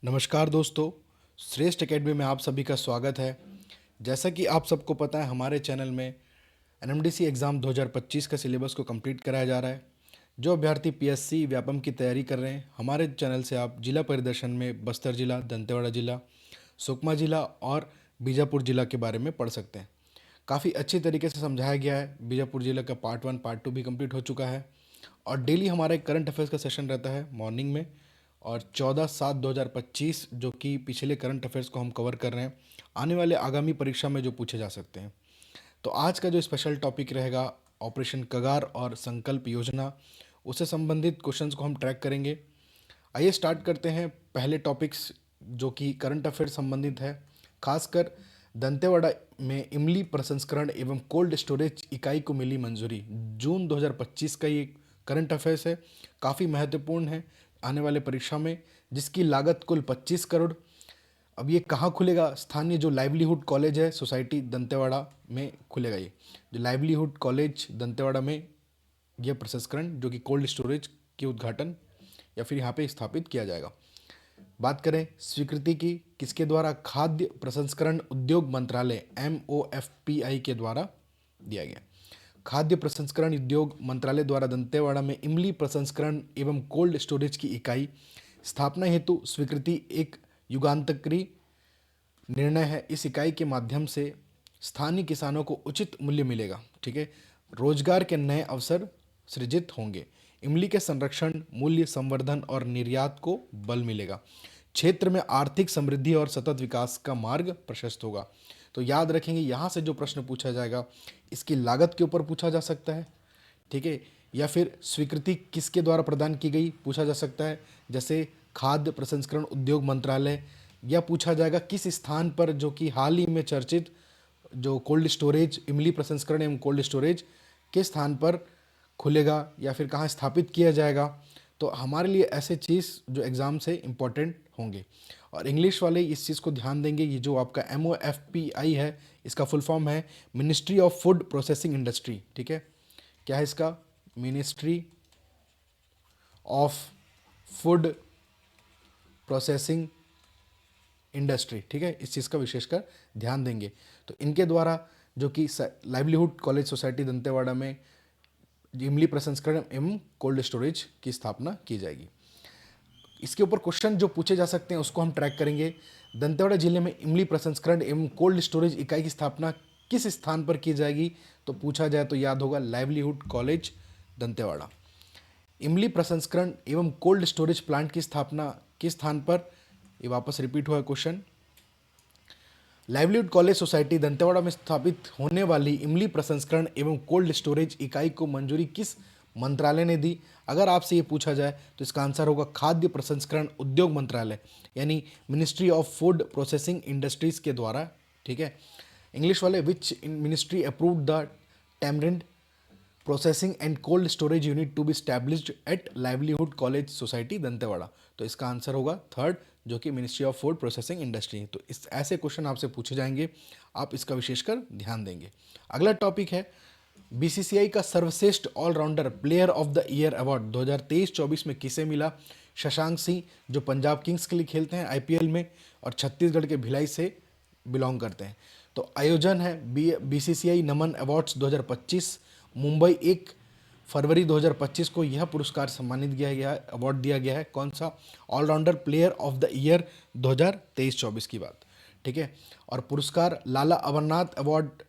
नमस्कार दोस्तों, श्रेष्ठ एकेडमी में आप सभी का स्वागत है। जैसा कि आप सबको पता है, हमारे चैनल में एनएमडीसी एग्ज़ाम 2025 का सिलेबस को कंप्लीट कराया जा रहा है। जो अभ्यर्थी पीएससी व्यापम की तैयारी कर रहे हैं, हमारे चैनल से आप जिला परिदर्शन में बस्तर जिला, दंतेवाड़ा जिला, सुकमा जिला और बीजापुर जिला के बारे में पढ़ सकते हैं। काफ़ी अच्छी तरीके से समझाया गया है। बीजापुर जिला का पार्ट 1 पार्ट 2 भी कंप्लीट हो चुका है और डेली हमारा एक करंट अफेयर्स का सेशन रहता है मॉर्निंग में। और 14/7/2025 जो कि पिछले करंट अफेयर्स को हम कवर कर रहे हैं, आने वाले आगामी परीक्षा में जो पूछे जा सकते हैं। तो आज का जो स्पेशल टॉपिक रहेगा, ऑपरेशन कगार और संकल्प योजना, उससे संबंधित क्वेश्चंस को हम ट्रैक करेंगे। आइए स्टार्ट करते हैं पहले टॉपिक्स जो कि करंट अफेयर संबंधित है। खासकर दंतेवाड़ा में इमली प्रसंस्करण एवं कोल्ड स्टोरेज इकाई को मिली मंजूरी। जून 2025 का ये करंट अफेयर्स है, काफ़ी महत्वपूर्ण है आने वाले परीक्षा में, जिसकी लागत कुल 25 करोड़। अब ये कहाँ खुलेगा? स्थानीय जो लाइवलीहुड कॉलेज है सोसाइटी दंतेवाड़ा में खुलेगा। ये जो लाइवलीहुड कॉलेज दंतेवाड़ा में यह प्रसंस्करण जो कि कोल्ड स्टोरेज के उद्घाटन या फिर यहाँ पे स्थापित किया जाएगा। बात करें स्वीकृति की, किसके द्वारा? खाद्य प्रसंस्करण उद्योग मंत्रालय MOFPI के द्वारा दिया गया। खाद्य प्रसंस्करण उद्योग मंत्रालय द्वारा दंतेवाड़ा में इमली प्रसंस्करण एवं कोल्ड स्टोरेज की इकाई स्थापना हेतु स्वीकृति एक युगांतकारी निर्णय है। इस इकाई के माध्यम से स्थानीय किसानों को उचित मूल्य मिलेगा। ठीक है, रोजगार के नए अवसर सृजित होंगे। इमली के संरक्षण, मूल्य संवर्धन और निर्यात को बल मिलेगा। क्षेत्र में आर्थिक समृद्धि और सतत विकास का मार्ग प्रशस्त होगा। तो याद रखेंगे, यहाँ से जो प्रश्न पूछा जाएगा इसकी लागत के ऊपर पूछा जा सकता है। ठीक है, या फिर स्वीकृति किसके द्वारा प्रदान की गई पूछा जा सकता है, जैसे खाद्य प्रसंस्करण उद्योग मंत्रालय। या पूछा जाएगा किस स्थान पर, जो कि हाल ही में चर्चित जो कोल्ड स्टोरेज, इमली प्रसंस्करण एवं कोल्ड स्टोरेज किस स्थान पर खुलेगा या फिर कहाँ स्थापित किया जाएगा। तो हमारे लिए ऐसे चीज़ जो एग्ज़ाम से इम्पोर्टेंट होंगे। और इंग्लिश वाले इस चीज़ को ध्यान देंगे, ये जो आपका MOFPI है, इसका फुल फॉर्म है ministry of Food Processing industry. ठीक है, क्या है इसका? Ministry of Food Processing industry. ठीक है, इस चीज़ का विशेषकर ध्यान देंगे। तो इनके द्वारा जो कि लाइवलीहुड कॉलेज सोसाइटी दंतेवाड़ा में इमली प्रसंस्करण एवं कोल्ड स्टोरेज की स्थापना की जाएगी। इसके ऊपर क्वेश्चन जो पूछे जा सकते हैं उसको हम ट्रैक करेंगे। दंतेवाड़ा जिले में इमली प्रसंस्करण एवं कोल्ड स्टोरेज इकाई की स्थापना किस स्थान पर की जाएगी? तो पूछा जाए तो याद होगा लाइवलीहुड कॉलेज दंतेवाड़ा। इमली प्रसंस्करण एवं कोल्ड स्टोरेज प्लांट की स्थापना किस स्थान पर? ये वापस रिपीट हुआ question. Livelihood College Society Dantewada में स्थापित होने वाली इमली प्रसंस्करण एवं कोल्ड स्टोरेज इकाई को मंजूरी किस मंत्रालय ने दी? अगर आपसे ये पूछा जाए तो इसका आंसर होगा खाद्य प्रसंस्करण उद्योग मंत्रालय, यानी Ministry of Food Processing Industries के द्वारा। ठीक है, इंग्लिश वाले which ministry approved the tamarind processing and cold storage unit to be established at Livelihood College Society Dantewada. तो इसका आंसर होगा थर्ड, जो कि Ministry of Food Processing Industry. तो इस ऐसे क्वेश्चन आपसे पूछे जाएंगे, आप इसका विशेषकर ध्यान देंगे। अगला टॉपिक है BCCI का सर्वश्रेष्ठ allrounder player of the year award 2023-24 में किसे मिला? शशांक सिंह, जो पंजाब किंग्स के लिए खेलते हैं IPL में और छत्तीसगढ़ के भिलाई से बिलोंग करते हैं। तो आयोजन है BCCI नमन अवार्ड्स 2025। मुंबई 1 फरवरी 2025 को यह पुरस्कार सम्मानित किया गया है, अवार्ड दिया गया है। कौन सा? Allrounder player of the year 2023-24 की बात। ठीक है, और पुरस्कार Lala Amarnath award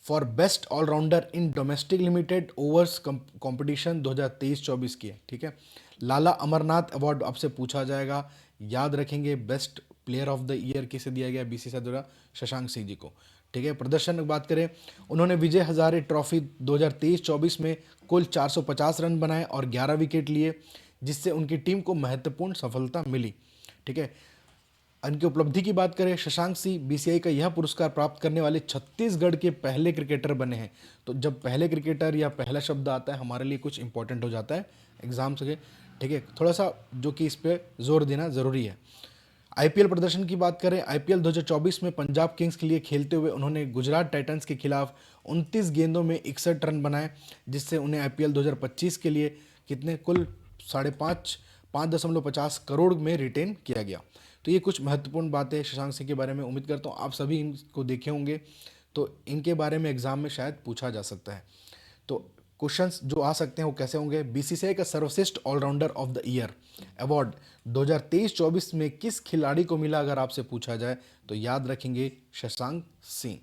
for best allrounder in domestic limited overs competition 2023-24 की है। ठीक है, लाला अमरनाथ अवार्ड आपसे पूछा जाएगा, याद रखेंगे। Best player of the year किसे दिया गया? BCCI द्वारा शशांक सिंह जी को। ठीक है, प्रदर्शन की बात करें, उन्होंने विजय हजारे ट्रॉफी 2023-24 में कुल 450 रन बनाए और 11 विकेट लिए, जिससे उनकी टीम को महत्वपूर्ण सफलता मिली। ठीक है, उनकी उपलब्धि की बात करें, शशांक सिंह BCCI का यह पुरस्कार प्राप्त करने वाले छत्तीसगढ़ के पहले क्रिकेटर बने हैं। तो जब पहले क्रिकेटर या पहला शब्द आता है, हमारे लिए कुछ इंपॉर्टेंट हो जाता है एग्जाम से। ठीक है, थोड़ा सा जो कि इस पर जोर देना ज़रूरी है। IPL प्रदर्शन की बात करें, IPL 2024 में पंजाब किंग्स के लिए खेलते हुए उन्होंने गुजरात टाइटंस के खिलाफ 29 गेंदों में 61 रन बनाए, जिससे उन्हें IPL 2025 के लिए कितने कुल 5.5 5.50 करोड़ में रिटेन किया गया। तो ये कुछ महत्वपूर्ण बातें शशांक सिंह के बारे में, उम्मीद करता हूँ आप सभी इनको देखे होंगे, तो इनके बारे में एग्जाम में शायद पूछा जा सकता है। तो क्वेश्चंस जो आ सकते हैं वो कैसे होंगे? बीसीसीआई का सर्वश्रेष्ठ allrounder of the year award 2023-24 में किस खिलाड़ी को मिला? अगर आपसे पूछा जाए तो याद रखेंगे शशांक सिंह।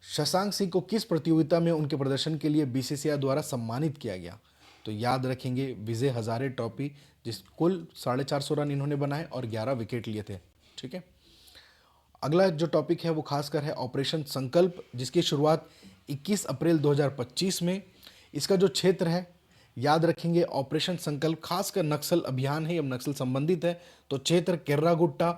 शशांक सिंह को किस प्रतियोगिता में उनके प्रदर्शन के लिए बीसीसीआई द्वारा सम्मानित किया गया? तो याद रखेंगे विजय हजारे ट्रॉफी, जिस कुल 450 रन इन्होंने बनाए और 11 विकेट लिए थे। ठीक है, अगला जो टॉपिक है वो खासकर है ऑपरेशन संकल्प, जिसकी शुरुआत 21 अप्रैल 2025 में। इसका जो क्षेत्र है याद रखेंगे, ऑपरेशन संकल्प खासकर नक्सल अभियान है या नक्सल संबंधित है। तो क्षेत्र केर्रा गुट्टा,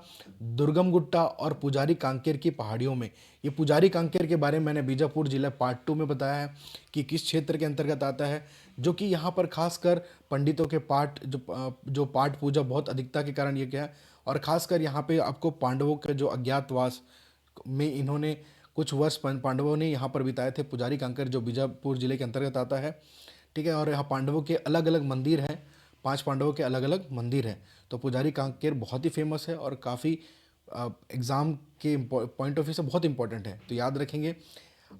दुर्गम गुट्टा और पुजारी कांकेर की पहाड़ियों में। ये पुजारी कांकेर के बारे में मैंने बीजापुर जिला पार्ट 2 में बताया है कि किस क्षेत्र के अंतर्गत आता है, जो कि यहाँ पर खासकर पंडितों के पाठ जो पाठ पूजा बहुत अधिकता के कारण ये क्या है, और खासकर यहाँ पे आपको पांडवों के जो अज्ञातवास में इन्होंने कुछ वर्ष पांडवों ने यहाँ पर बिताए थे। पुजारी कांकर जो बीजापुर जिले के अंतर्गत आता है। ठीक है, और यहाँ पांडवों के अलग अलग मंदिर हैं, 5 पांडवों के अलग अलग मंदिर हैं। तो पुजारी कांकेर बहुत ही फेमस है और काफ़ी एग्ज़ाम के पॉइंट ऑफ व्यू से बहुत इंपॉर्टेंट है। तो याद रखेंगे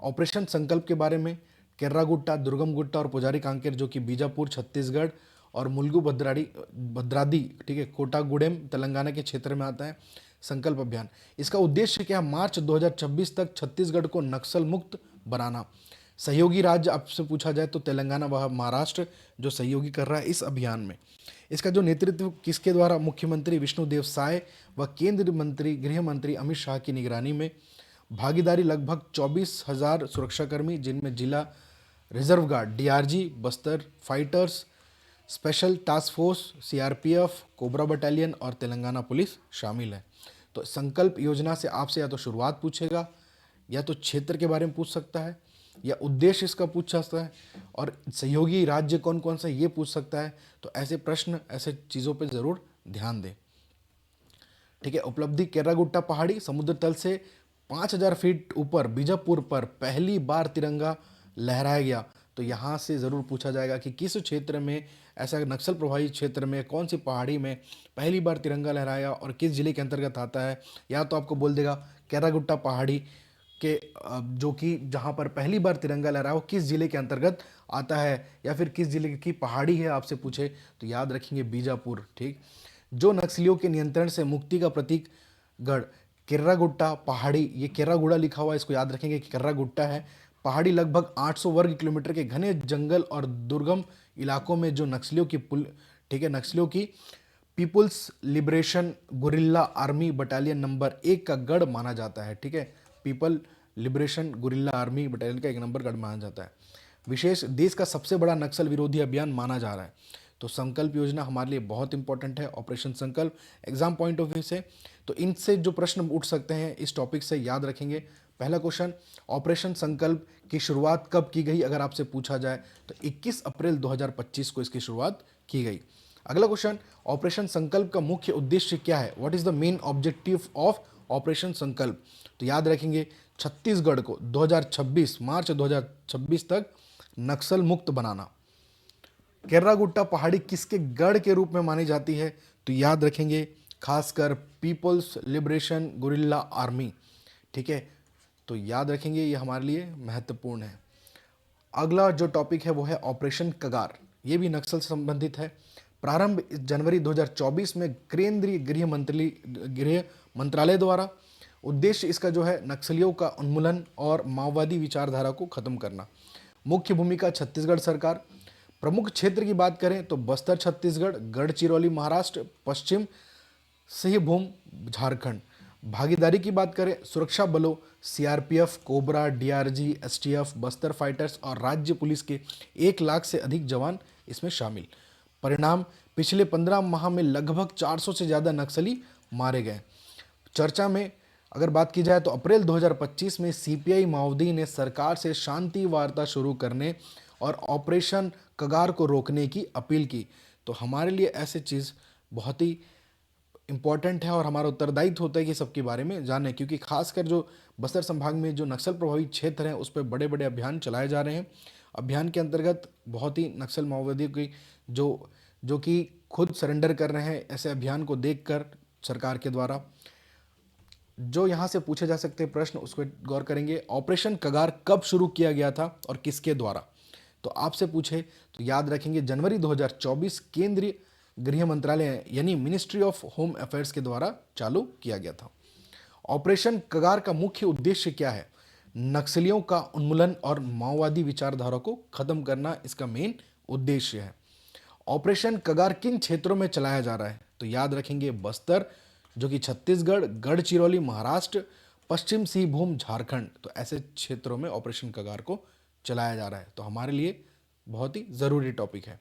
ऑपरेशन संकल्प के बारे में। केर्रा गुट्टा, दुर्गम गुट्टा और पुजारी कांकेर जो कि बीजापुर छत्तीसगढ़ और मुलुगु भद्रादी, ठीक है, कोटागुडेम तेलंगाना के क्षेत्र में आता है। संकल्प अभियान, इसका उद्देश्य क्या है? मार्च 2026 तक छत्तीसगढ़ को नक्सल मुक्त बनाना। सहयोगी राज्य आपसे पूछा जाए तो तेलंगाना व महाराष्ट्र जो सहयोगी कर रहा है इस अभियान में। इसका जो नेतृत्व किसके द्वारा? मुख्यमंत्री विष्णुदेव साय व केंद्रीय मंत्री गृह मंत्री अमित शाह की निगरानी में। भागीदारी लगभग 24,000 सुरक्षाकर्मी, जिनमें जिला reserve guard, DRG, Bastar fighters, special task force, CRPF, cobra battalion और तेलंगाना पुलिस शामिल है। तो संकल्प योजना से आपसे या तो शुरुआत पूछेगा, या तो क्षेत्र के बारे में पूछ सकता है, या उद्देश्य इसका पूछ सकता है, और सहयोगी राज्य कौन कौन सा ये पूछ सकता है। तो ऐसे प्रश्न, ऐसे चीज़ों पे ज़रूर ध्यान दें। ठीक है, उपलब्धि, केर्रागुट्टा पहाड़ी समुद्र तल से 5,000 फीट ऊपर बीजापुर पर पहली बार तिरंगा लहराया गया। तो यहाँ से ज़रूर पूछा जाएगा कि किस क्षेत्र में, ऐसा नक्सल प्रभावित क्षेत्र में, कौन सी पहाड़ी में पहली बार तिरंगा लहराया और किस जिले के अंतर्गत आता है। या तो आपको बोल देगा केर्रागुट्टा पहाड़ी के जो कि जहाँ पर पहली बार तिरंगा लहराया वो किस जिले के अंतर्गत आता है, या फिर किस जिले की पहाड़ी है आपसे पूछे तो याद रखेंगे बीजापुर। ठीक, जो नक्सलियों के नियंत्रण से मुक्ति का प्रतीक गढ़ केर्रागुट्टा पहाड़ी, ये केर्रागुड़ा लिखा हुआ है, इसको याद रखेंगे कि केर्रागुट्टा है। पहाड़ी लगभग 800 वर्ग किलोमीटर के घने जंगल और दुर्गम इलाकों में जो नक्सलियों की ठीक है, नक्सलियों की People's Liberation Guerrilla Army battalion number 1 का गढ़ माना जाता है। ठीक है, People Liberation Guerrilla Army battalion का 1 नंबर गढ़ माना जाता है। विशेष देश का सबसे बड़ा नक्सल विरोधी अभियान माना जा रहा है। तो संकल्प योजना हमारे लिए बहुत इंपॉर्टेंट है, ऑपरेशन संकल्प एग्जाम पॉइंट ऑफ व्यू से। तो इनसे जो प्रश्न उठ सकते हैं इस टॉपिक से याद रखेंगे। पहला क्वेश्चन, ऑपरेशन संकल्प की शुरुआत कब की गई? अगर आपसे पूछा जाए तो 21 अप्रैल 2025 को इसकी शुरुआत की गई। अगला क्वेश्चन, ऑपरेशन संकल्प का मुख्य उद्देश्य क्या है? What is the main objective of operation संकल्प? तो याद रखेंगे छत्तीसगढ़ को 2026 मार्च 2026 तक नक्सल मुक्त बनाना। केर्रागुट्टा पहाड़ी किसके गढ़ के रूप में मानी जाती है? तो याद रखेंगे खासकर पीपल्स लिबरेशन गुरिल्ला आर्मी। ठीक है, तो याद रखेंगे ये हमारे लिए महत्वपूर्ण है। अगला जो टॉपिक है वो है ऑपरेशन कगार, ये भी नक्सल से संबंधित है। प्रारंभ जनवरी 2024 में केंद्रीय गृह मंत्रालय द्वारा। उद्देश्य इसका जो है नक्सलियों का उन्मूलन और माओवादी विचारधारा को खत्म करना। मुख्य भूमिका छत्तीसगढ़ सरकार। प्रमुख क्षेत्र की बात करें तो बस्तर छत्तीसगढ़, गढ़चिरौली महाराष्ट्र, पश्चिम सिंहभूम झारखंड। भागीदारी की बात करें, सुरक्षा बलों CRPF, cobra, DRG, STF, Bastar fighters और राज्य पुलिस के 1 लाख से अधिक जवान इसमें शामिल। परिणाम, पिछले 15 माह में लगभग 400 से ज़्यादा नक्सली मारे गए। चर्चा में अगर बात की जाए तो अप्रैल 2025 में सीपीआई माओवादी ने सरकार से शांति वार्ता शुरू करने और ऑपरेशन कगार को रोकने की अपील की। तो हमारे लिए ऐसे चीज़ बहुत ही इम्पॉर्टेंट है और हमारा उत्तरदायित्व होता है कि सबके बारे में जानें, क्योंकि खासकर जो बस्तर संभाग में जो नक्सल प्रभावित क्षेत्र हैं उस पर बड़े बड़े अभियान चलाए जा रहे हैं। अभियान के अंतर्गत बहुत ही नक्सल माओवादियों की जो कि खुद सरेंडर कर रहे हैं ऐसे अभियान को देखकर सरकार के द्वारा। जो यहाँ से पूछे जा सकते हैं प्रश्न उस पर गौर करेंगे। ऑपरेशन कगार कब शुरू किया गया था और किसके द्वारा? तो आपसे पूछे तो याद रखेंगे जनवरी 2024 केंद्रीय गृह मंत्रालय यानी मिनिस्ट्री ऑफ होम अफेयर्स के द्वारा चालू किया गया था। ऑपरेशन कगार का मुख्य उद्देश्य क्या है? नक्सलियों का उन्मूलन और माओवादी विचारधारा को खत्म करना इसका मेन उद्देश्य है। ऑपरेशन कगार किन क्षेत्रों में चलाया जा रहा है? तो याद रखेंगे बस्तर, जो कि छत्तीसगढ़, गढ़चिरौली महाराष्ट्र, पश्चिम सिंहभूम झारखंड, तो ऐसे क्षेत्रों में ऑपरेशन कगार को चलाया जा रहा है। तो हमारे लिए बहुत ही ज़रूरी टॉपिक है।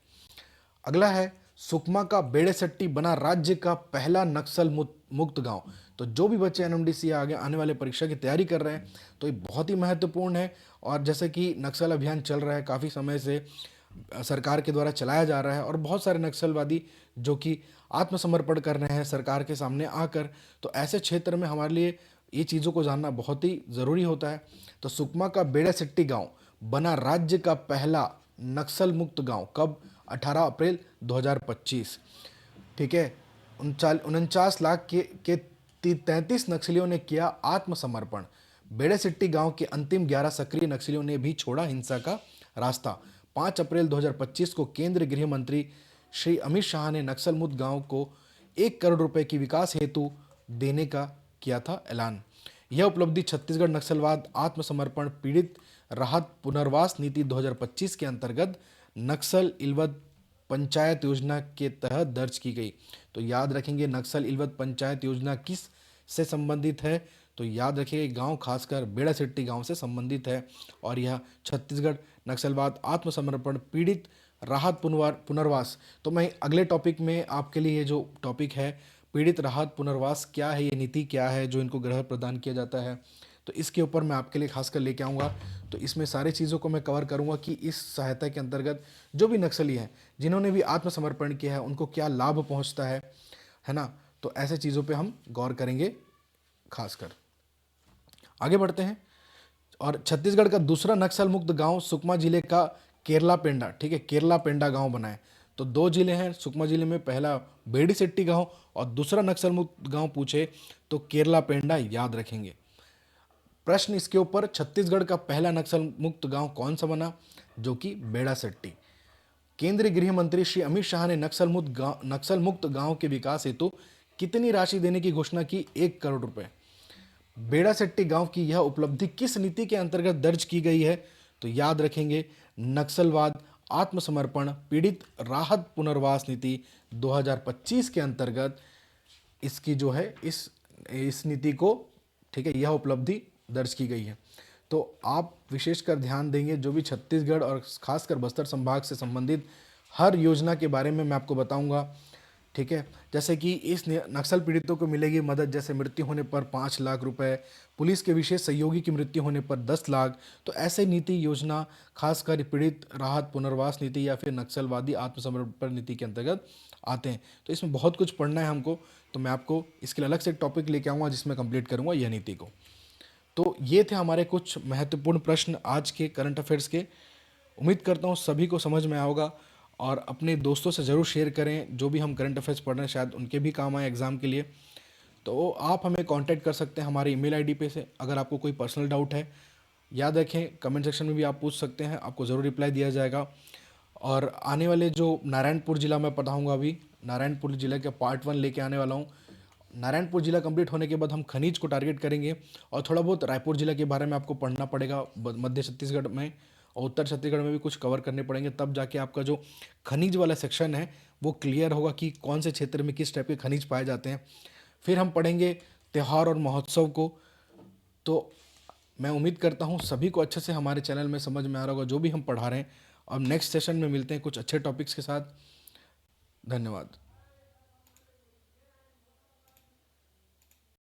अगला है सुकमा का बेड़ेसट्टी बना राज्य का पहला नक्सल मुक्त गांव। तो जो भी बच्चे एनएमडीसी आगे आने वाले परीक्षा की तैयारी कर रहे हैं तो ये बहुत ही महत्वपूर्ण है। और जैसे कि नक्सल अभियान चल रहा है काफ़ी समय से, सरकार के द्वारा चलाया जा रहा है और बहुत सारे नक्सलवादी जो कि आत्मसमर्पण कर रहे हैं सरकार के सामने आकर, तो ऐसे क्षेत्र में हमारे लिए ये चीज़ों को जानना बहुत ही ज़रूरी होता है। तो सुकमा का बेड़ासेट्टी गांव बना राज्य का पहला नक्सल मुक्त गांव कब? 18 अप्रैल 2025। ठीक है। 49 लाख के 33 नक्सलियों ने किया आत्मसमर्पण। बेड़ेसिट्टी गांव के अंतिम 11 सक्रिय नक्सलियों ने भी छोड़ा हिंसा का रास्ता। 5 अप्रैल 2025 को केंद्रीय गृह मंत्री श्री अमित शाह ने नक्सल मुक्त गांव को 1 करोड़ रुपए की विकास हेतु देने का किया था ऐलान। यह उपलब्धि छत्तीसगढ़ नक्सलवाद आत्मसमर्पण पीड़ित राहत पुनर्वास नीति 2025 के अंतर्गत नक्सल इल्वत पंचायत योजना के तहत दर्ज की गई। तो याद रखेंगे नक्सल इल्वत पंचायत योजना किस से संबंधित है? तो याद रखिए गांव खासकर बेड़ासिट्टी गांव से संबंधित है और यह छत्तीसगढ़ नक्सलवाद आत्मसमर्पण पीड़ित राहत पुनर्वास। तो मैं अगले टॉपिक में आपके लिए ये जो टॉपिक है पीड़ित राहत पुनर्वास क्या है, ये नीति क्या है जो इनको गृह प्रदान किया जाता है, तो इसके ऊपर मैं आपके लिए खासकर लेके आऊँगा। तो इसमें सारी चीज़ों को मैं कवर करूँगा कि इस सहायता के अंतर्गत जो भी नक्सली हैं जिन्होंने भी आत्मसमर्पण किया है उनको क्या लाभ पहुँचता है ना। तो ऐसे चीज़ों पे हम गौर करेंगे खासकर। आगे बढ़ते हैं। और छत्तीसगढ़ का दूसरा नक्सल मुक्त गांव सुकमा जिले का केरला पेंडा, ठीक है, केरला पेंडा गांव बना है। तो 2 जिले हैं सुकमा जिले में, पहला बेड़ीसेट्टी गांव और दूसरा नक्सल मुक्त गांव पूछे तो केरला पेंडा याद रखेंगे। प्रश्न इसके ऊपर, छत्तीसगढ़ का पहला नक्सल मुक्त गांव कौन सा बना? जो कि बेड़ासेट्टी। केंद्रीय गृह मंत्री श्री अमित शाह ने नक्सल मुक्त गांव के विकास हेतु कितनी राशि देने की घोषणा की? 1 करोड़ रुपए। बेड़ासेट्टी गांव की यह उपलब्धि किस नीति के अंतर्गत दर्ज की गई है? तो याद रखेंगे नक्सलवाद आत्मसमर्पण पीड़ित राहत पुनर्वास नीति 2025 के अंतर्गत इसकी जो है इस नीति को, ठीक है, यह उपलब्धि दर्ज की गई है। तो आप विशेषकर ध्यान देंगे जो भी छत्तीसगढ़ और खासकर बस्तर संभाग से संबंधित हर योजना के बारे में मैं आपको बताऊंगा। ठीक है, जैसे कि इस नक्सल पीड़ितों को मिलेगी मदद, जैसे मृत्यु होने पर 5 लाख रुपए, पुलिस के विशेष सहयोगी की मृत्यु होने पर 10 लाख। तो ऐसे नीति योजना खासकर पीड़ित राहत पुनर्वास नीति या फिर नक्सलवादी आत्मसमर्पण नीति के अंतर्गत आते हैं। तो इसमें बहुत कुछ पढ़ना है हमको, तो मैं आपको इसके लिए अलग से एक टॉपिक लेके आऊँगा जिसमें कंप्लीट करूँगा यह नीति को। तो ये थे हमारे कुछ महत्वपूर्ण प्रश्न आज के करंट अफेयर्स के। उम्मीद करता हूँ सभी को समझ में आओगा और अपने दोस्तों से ज़रूर शेयर करें जो भी हम करंट अफेयर्स पढ़ रहे हैं, शायद उनके भी काम आए एग्ज़ाम के लिए। तो आप हमें कांटेक्ट कर सकते हैं हमारे ईमेल आईडी पे से। अगर आपको कोई पर्सनल डाउट है, याद रखें कमेंट सेक्शन में भी आप पूछ सकते हैं, आपको ज़रूर रिप्लाई दिया जाएगा। और आने वाले जो नारायणपुर ज़िला मैं पढ़ाऊँगा, अभी नारायणपुर ज़िले के पार्ट 1 लेके आने वाला हूँ। नारायणपुर जिला कंप्लीट होने के बाद हम खनिज को टारगेट करेंगे और थोड़ा बहुत रायपुर जिला के बारे में आपको पढ़ना पड़ेगा, मध्य छत्तीसगढ़ में और उत्तर छत्तीसगढ़ में भी कुछ कवर करने पड़ेंगे, तब जाके आपका जो खनिज वाला सेक्शन है वो क्लियर होगा कि कौन से क्षेत्र में किस टाइप के खनिज पाए जाते हैं। फिर हम पढ़ेंगे त्यौहार और महोत्सव को। तो मैं उम्मीद करता हूँ सभी को अच्छे से हमारे चैनल में समझ में आ रहा होगा जो भी हम पढ़ा रहे हैं। अब नेक्स्ट सेशन में मिलते हैं कुछ अच्छे टॉपिक्स के साथ। धन्यवाद।